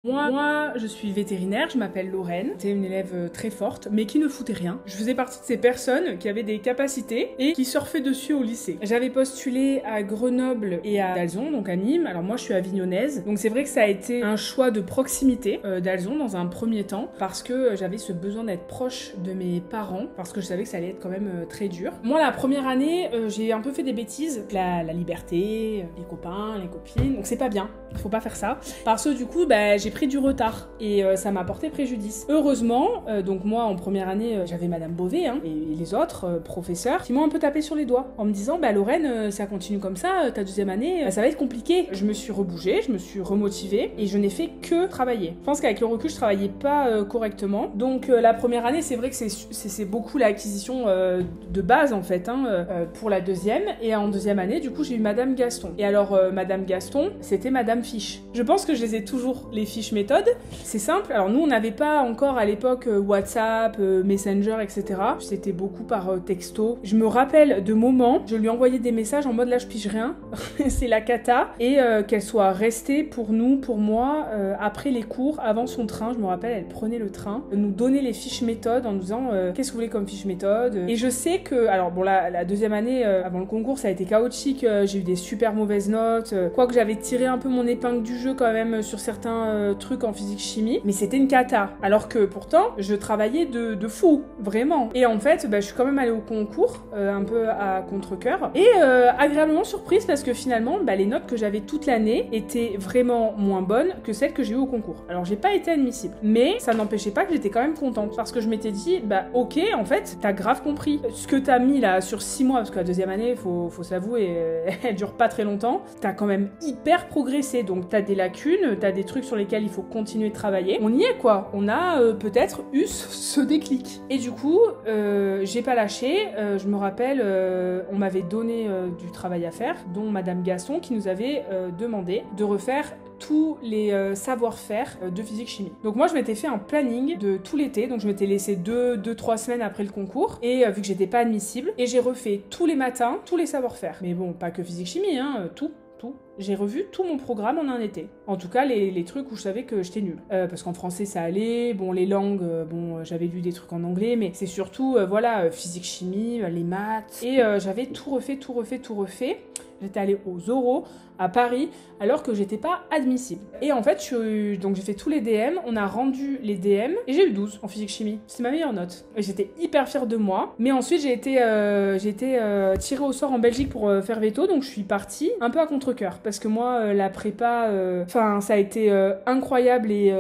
Moi, je suis vétérinaire, je m'appelle Lorraine. J'étais une élève très forte, mais qui ne foutait rien. Je faisais partie de ces personnes qui avaient des capacités et qui surfaient dessus au lycée. J'avais postulé à Grenoble et à Dalzon, donc à Nîmes. Alors moi, je suis avignonnaise, donc c'est vrai que ça a été un choix de proximité d'Alzon dans un premier temps, parce que j'avais ce besoin d'être proche de mes parents, parce que je savais que ça allait être quand même très dur. Moi, la première année, j'ai un peu fait des bêtises. La liberté, les copains, les copines, donc c'est pas bien. Il faut pas faire ça. Parce que du coup, j'ai pris du retard et ça m'a porté préjudice. Heureusement, donc moi en première année, j'avais Madame Beauvais et les autres professeurs qui m'ont un peu tapé sur les doigts en me disant Lorraine, ça continue comme ça, ta deuxième année, ça va être compliqué. Je me suis rebougée, je me suis remotivée et je n'ai fait que travailler. Je pense qu'avec le recul, je travaillais pas correctement. Donc la première année, c'est vrai que c'est beaucoup l'acquisition de base en fait pour la deuxième. Et en deuxième année, du coup, j'ai eu Madame Gaston. Et alors Madame Gaston, c'était Madame Fiche. Je pense que je les ai toujours, les fiches méthodes. C'est simple. Alors nous, on n'avait pas encore à l'époque WhatsApp, Messenger, etc. C'était beaucoup par texto. Je me rappelle de moments, je lui envoyais des messages en mode là, je pige rien. C'est la cata. Et qu'elle soit restée pour nous, pour moi, après les cours, avant son train. Je me rappelle, elle prenait le train, nous donnait les fiches méthodes en nous disant qu'est-ce que vous voulez comme fiche méthode. Et je sais que, alors bon, la deuxième année, avant le concours, ça a été chaotique. J'ai eu des super mauvaises notes. Quoique j'avais tiré un peu mon épingle du jeu quand même sur certains trucs en physique-chimie, mais c'était une cata. Alors que pourtant, je travaillais de fou, vraiment. Et en fait, je suis quand même allée au concours, un peu à contre-cœur, et agréablement surprise parce que finalement, les notes que j'avais toute l'année étaient vraiment moins bonnes que celles que j'ai eues au concours. Alors, j'ai pas été admissible, mais ça n'empêchait pas que j'étais quand même contente parce que je m'étais dit, ok, en fait, t'as grave compris. Ce que t'as mis là sur 6 mois, parce que la deuxième année, faut s'avouer, elle dure pas très longtemps, t'as quand même hyper progressé. Donc, t'as des lacunes, t'as des trucs sur lesquels il faut continuer de travailler. On y est quoi. On a peut-être eu ce déclic. Et du coup, j'ai pas lâché. Je me rappelle, on m'avait donné du travail à faire, dont Madame Gasson qui nous avait demandé de refaire tous les savoir-faire de physique-chimie. Donc moi, je m'étais fait un planning de tout l'été, donc je m'étais laissé 2-3 semaines après le concours, et vu que j'étais pas admissible, et j'ai refait tous les matins, tous les savoir-faire. Mais bon, pas que physique-chimie, tout. J'ai revu tout mon programme en un été. En tout cas, les trucs où je savais que j'étais nulle. Parce qu'en français, ça allait. Bon, les langues, j'avais lu des trucs en anglais, mais c'est surtout, physique, chimie, les maths. Et j'avais tout refait. J'étais allée aux oraux à Paris, alors que j'étais pas admissible. Et en fait, j'ai fait tous les DM, on a rendu les DM, et j'ai eu 12 en physique-chimie. C'est ma meilleure note. Et j'étais hyper fière de moi. Mais ensuite, j'ai été tirée au sort en Belgique pour faire veto, donc je suis partie un peu à contre-cœur. Parce que moi, la prépa, ça a été incroyable et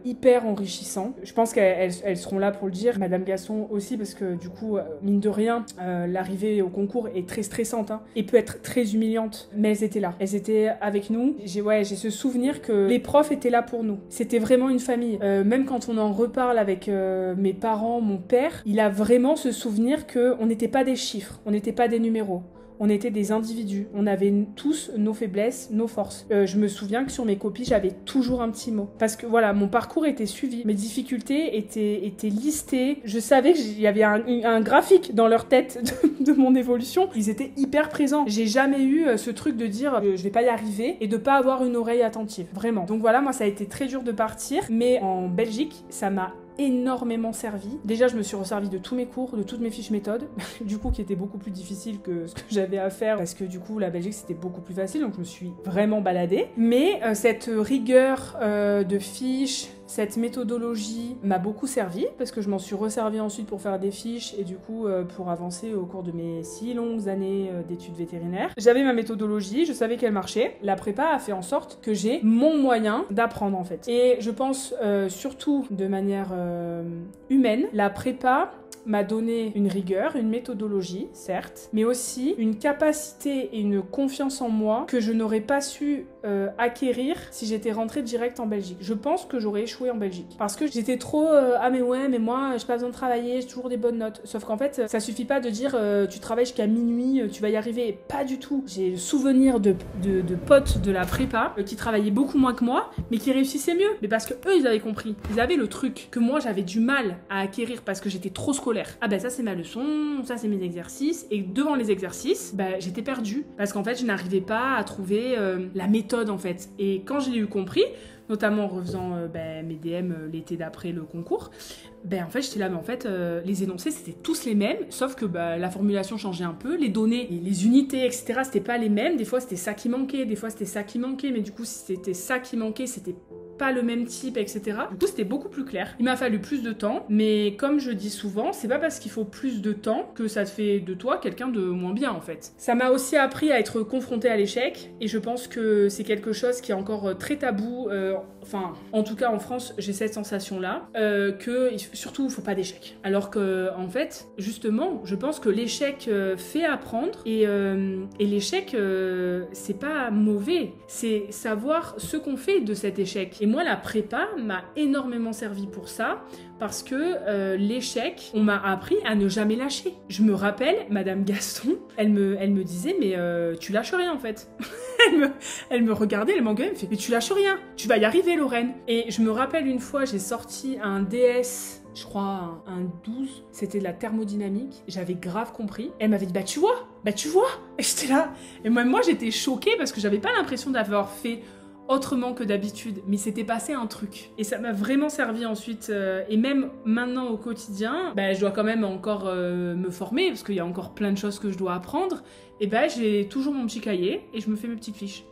hyper enrichissant. Je pense qu'elles seront là pour le dire. Madame Gasson aussi, parce que du coup, mine de rien, l'arrivée au concours est très stressante, et peut être très humiliante. Mais elles étaient là. Elles étaient avec nous. J'ai ce souvenir que les profs étaient là pour nous. C'était vraiment une famille. Même quand on en reparle avec mes parents, mon père, il a vraiment ce souvenir qu'on n'était pas des chiffres, on n'était pas des numéros. On était des individus. On avait tous nos faiblesses, nos forces. Je me souviens que sur mes copies, j'avais toujours un petit mot. Parce que voilà, mon parcours était suivi. Mes difficultés étaient listées. Je savais qu'il y avait un graphique dans leur tête de mon évolution. Ils étaient hyper présents. J'ai jamais eu ce truc de dire je vais pas y arriver et de pas avoir une oreille attentive. Vraiment. Donc voilà, moi ça a été très dur de partir. Mais en Belgique, ça m'a énormément servi. Déjà, je me suis resservie de tous mes cours, de toutes mes fiches méthodes, du coup qui était beaucoup plus difficile que ce que j'avais à faire parce que du coup la Belgique c'était beaucoup plus facile, donc je me suis vraiment baladée. Mais cette rigueur de fiches, cette méthodologie m'a beaucoup servi parce que je m'en suis resservie ensuite pour faire des fiches et du coup pour avancer au cours de mes 6 longues années d'études vétérinaires. J'avais ma méthodologie, je savais qu'elle marchait. La prépa a fait en sorte que j'ai mon moyen d'apprendre en fait. Et je pense surtout de manière humaine, la prépa m'a donné une rigueur, une méthodologie, certes, mais aussi une capacité et une confiance en moi que je n'aurais pas su acquérir si j'étais rentrée direct en Belgique. Je pense que j'aurais échoué en Belgique. Parce que j'étais trop mais moi, j'ai pas besoin de travailler, j'ai toujours des bonnes notes. Sauf qu'en fait, ça suffit pas de dire tu travailles jusqu'à minuit, tu vas y arriver. Pas du tout. J'ai le souvenir de potes de la prépa qui travaillaient beaucoup moins que moi, mais qui réussissaient mieux. Mais parce que eux, ils avaient compris. Ils avaient le truc que moi, j'avais du mal à acquérir parce que j'étais trop scolaire. Ah ça c'est ma leçon, ça c'est mes exercices. Et devant les exercices, j'étais perdue. Parce qu'en fait, je n'arrivais pas à trouver la méthode en fait. Et quand je l'ai eu compris, notamment en refaisant mes DM l'été d'après le concours. En fait, j'étais là, mais en fait, les énoncés, c'était tous les mêmes, sauf que la formulation changeait un peu, les données, les unités, etc., c'était pas les mêmes. Des fois, c'était ça qui manquait, des fois, c'était ça qui manquait, mais du coup, si c'était ça qui manquait, c'était pas le même type, etc. Du coup, c'était beaucoup plus clair. Il m'a fallu plus de temps, mais comme je dis souvent, c'est pas parce qu'il faut plus de temps que ça te fait de toi quelqu'un de moins bien, en fait. Ça m'a aussi appris à être confrontée à l'échec, et je pense que c'est quelque chose qui est encore très tabou, enfin, en tout cas en France, j'ai cette sensation-là, que surtout, il faut pas d'échec. Alors que, en fait, justement, je pense que l'échec fait apprendre, et l'échec, c'est pas mauvais, c'est savoir ce qu'on fait de cet échec. Et moi, la prépa m'a énormément servi pour ça, parce que l'échec, on m'a appris à ne jamais lâcher. Je me rappelle, Madame Gaston, elle me disait, mais tu lâches rien en fait. elle me regardait, elle m'engueulait, elle me fait, mais tu lâches rien, tu vas y arriver Lorraine. Et je me rappelle une fois, j'ai sorti un DS, je crois un 12, c'était de la thermodynamique, j'avais grave compris. Elle m'avait dit, bah tu vois. Et j'étais là, et moi j'étais choquée parce que j'avais pas l'impression d'avoir fait autrement que d'habitude, mais c'était passé un truc. Et ça m'a vraiment servi ensuite, et même maintenant au quotidien, je dois quand même encore me former, parce qu'il y a encore plein de choses que je dois apprendre, et j'ai toujours mon petit cahier, et je me fais mes petites fiches,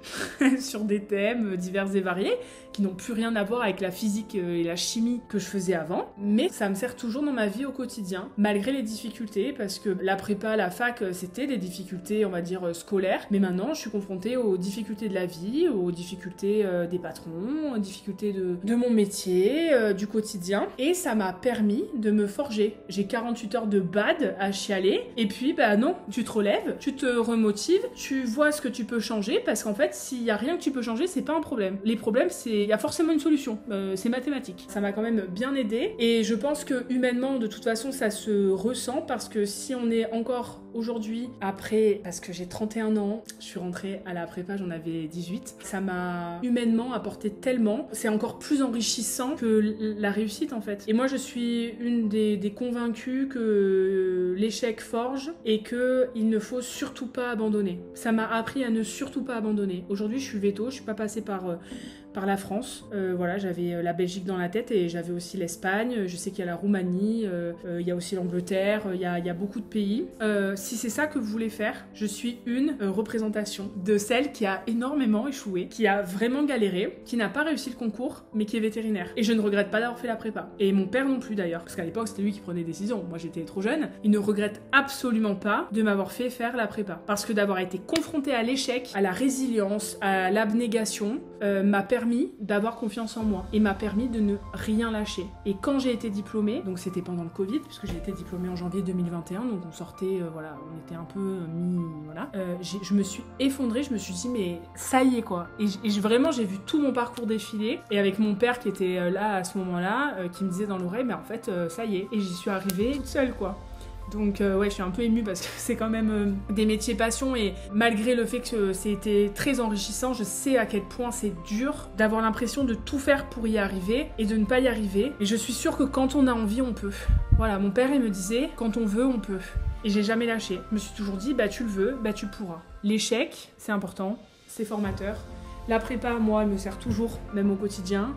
sur des thèmes divers et variés, qui n'ont plus rien à voir avec la physique et la chimie que je faisais avant, mais ça me sert toujours dans ma vie au quotidien, malgré les difficultés, parce que la prépa, la fac, c'était des difficultés, on va dire, scolaires, mais maintenant je suis confrontée aux difficultés de la vie, aux difficultés des patrons, aux difficultés de mon métier, du quotidien, et ça m'a permis de me forger. J'ai 48 heures de bad à chialer, et puis non, tu te relèves, tu te remotives, tu vois ce que tu peux changer, parce qu'en fait, s'il y a rien que tu peux changer, c'est pas un problème. Les problèmes, il y a forcément une solution, c'est mathématique. Ça m'a quand même bien aidé, et je pense que humainement, de toute façon, ça se ressent, parce que si on est encore aujourd'hui, après, parce que j'ai 31 ans, je suis rentrée à la prépa, j'en avais 18, ça m'a humainement apporté tellement, c'est encore plus enrichissant que la réussite en fait. Et moi je suis une des convaincues que l'échec forge et qu'il ne faut surtout pas abandonner. Ça m'a appris à ne surtout pas abandonner. Aujourd'hui je suis véto, je suis pas passée par la France. Voilà, j'avais la Belgique dans la tête et j'avais aussi l'Espagne. Je sais qu'il y a la Roumanie, il y a aussi l'Angleterre, il y a beaucoup de pays. Si c'est ça que vous voulez faire, je suis une représentation de celle qui a énormément échoué, qui a vraiment galéré, qui n'a pas réussi le concours, mais qui est vétérinaire. Et je ne regrette pas d'avoir fait la prépa. Et mon père non plus d'ailleurs, parce qu'à l'époque c'était lui qui prenait des décisions. Moi j'étais trop jeune. Il ne regrette absolument pas de m'avoir fait faire la prépa. Parce que d'avoir été confrontée à l'échec, à la résilience, à l'abnégation, m'a permis d'avoir confiance en moi et m'a permis de ne rien lâcher. Et quand j'ai été diplômée, donc c'était pendant le Covid, puisque j'ai été diplômée en janvier 2021, donc on sortait, voilà, on était un peu voilà. Je me suis effondrée, je me suis dit mais ça y est quoi. Et vraiment j'ai vu tout mon parcours défiler, et avec mon père qui était là à ce moment-là, qui me disait dans l'oreille, mais en fait ça y est. Et j'y suis arrivée toute seule quoi. Donc ouais, je suis un peu émue parce que c'est quand même des métiers passion, et malgré le fait que c'était très enrichissant, je sais à quel point c'est dur d'avoir l'impression de tout faire pour y arriver et de ne pas y arriver. Et je suis sûre que quand on a envie, on peut. Voilà, mon père il me disait, quand on veut, on peut. Et j'ai jamais lâché. Je me suis toujours dit, tu le veux, tu pourras. L'échec, c'est important, c'est formateur. La prépa, moi, elle me sert toujours, même au quotidien.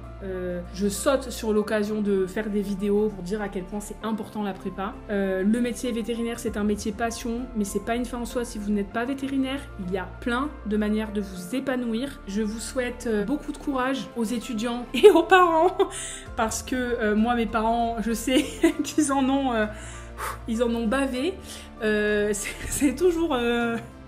Je saute sur l'occasion de faire des vidéos pour dire à quel point c'est important la prépa. Le métier vétérinaire, c'est un métier passion, mais c'est pas une fin en soi si vous n'êtes pas vétérinaire. Il y a plein de manières de vous épanouir. Je vous souhaite beaucoup de courage aux étudiants et aux parents, parce que moi, mes parents, je sais qu'ils en ont bavé. C'est toujours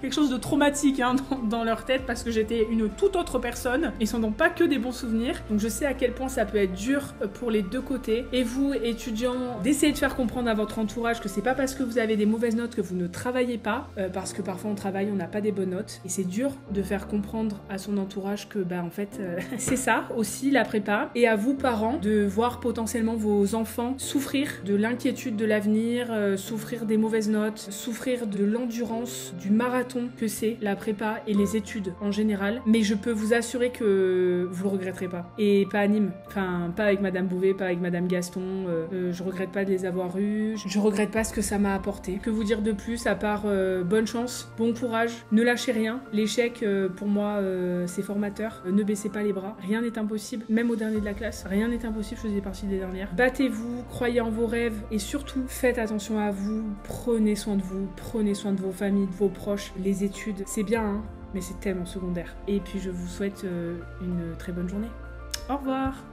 quelque chose de traumatique dans leur tête, parce que j'étais une toute autre personne. Ils n'en ont pas que des bons souvenirs. Donc je sais à quel point ça peut être dur pour les deux côtés. Et vous, étudiants, d'essayer de faire comprendre à votre entourage que c'est pas parce que vous avez des mauvaises notes que vous ne travaillez pas, parce que parfois on travaille, on n'a pas des bonnes notes. Et c'est dur de faire comprendre à son entourage que en fait c'est ça aussi la prépa. Et à vous parents, de voir potentiellement vos enfants souffrir de l'inquiétude de l'avenir, souffrir des mauvaises notes, souffrir de l'endurance, du marathon marathon que c'est la prépa et les études en général, mais je peux vous assurer que vous le regretterez pas. Et pas à Nîmes, enfin pas avec Madame Bouvet, pas avec Madame Gaston, je regrette pas de les avoir eus, je regrette pas ce que ça m'a apporté. Que vous dire de plus à part bonne chance, bon courage, ne lâchez rien. L'échec pour moi c'est formateur, ne baissez pas les bras, rien n'est impossible, même au dernier de la classe, rien n'est impossible, je faisais partie des dernières. Battez-vous, croyez en vos rêves et surtout faites attention à vous, prenez soin de vous, prenez soin de vos familles, de vos proches. Les études, c'est bien hein, mais c'est tellement secondaire. Et puis je vous souhaite une très bonne journée. Au revoir.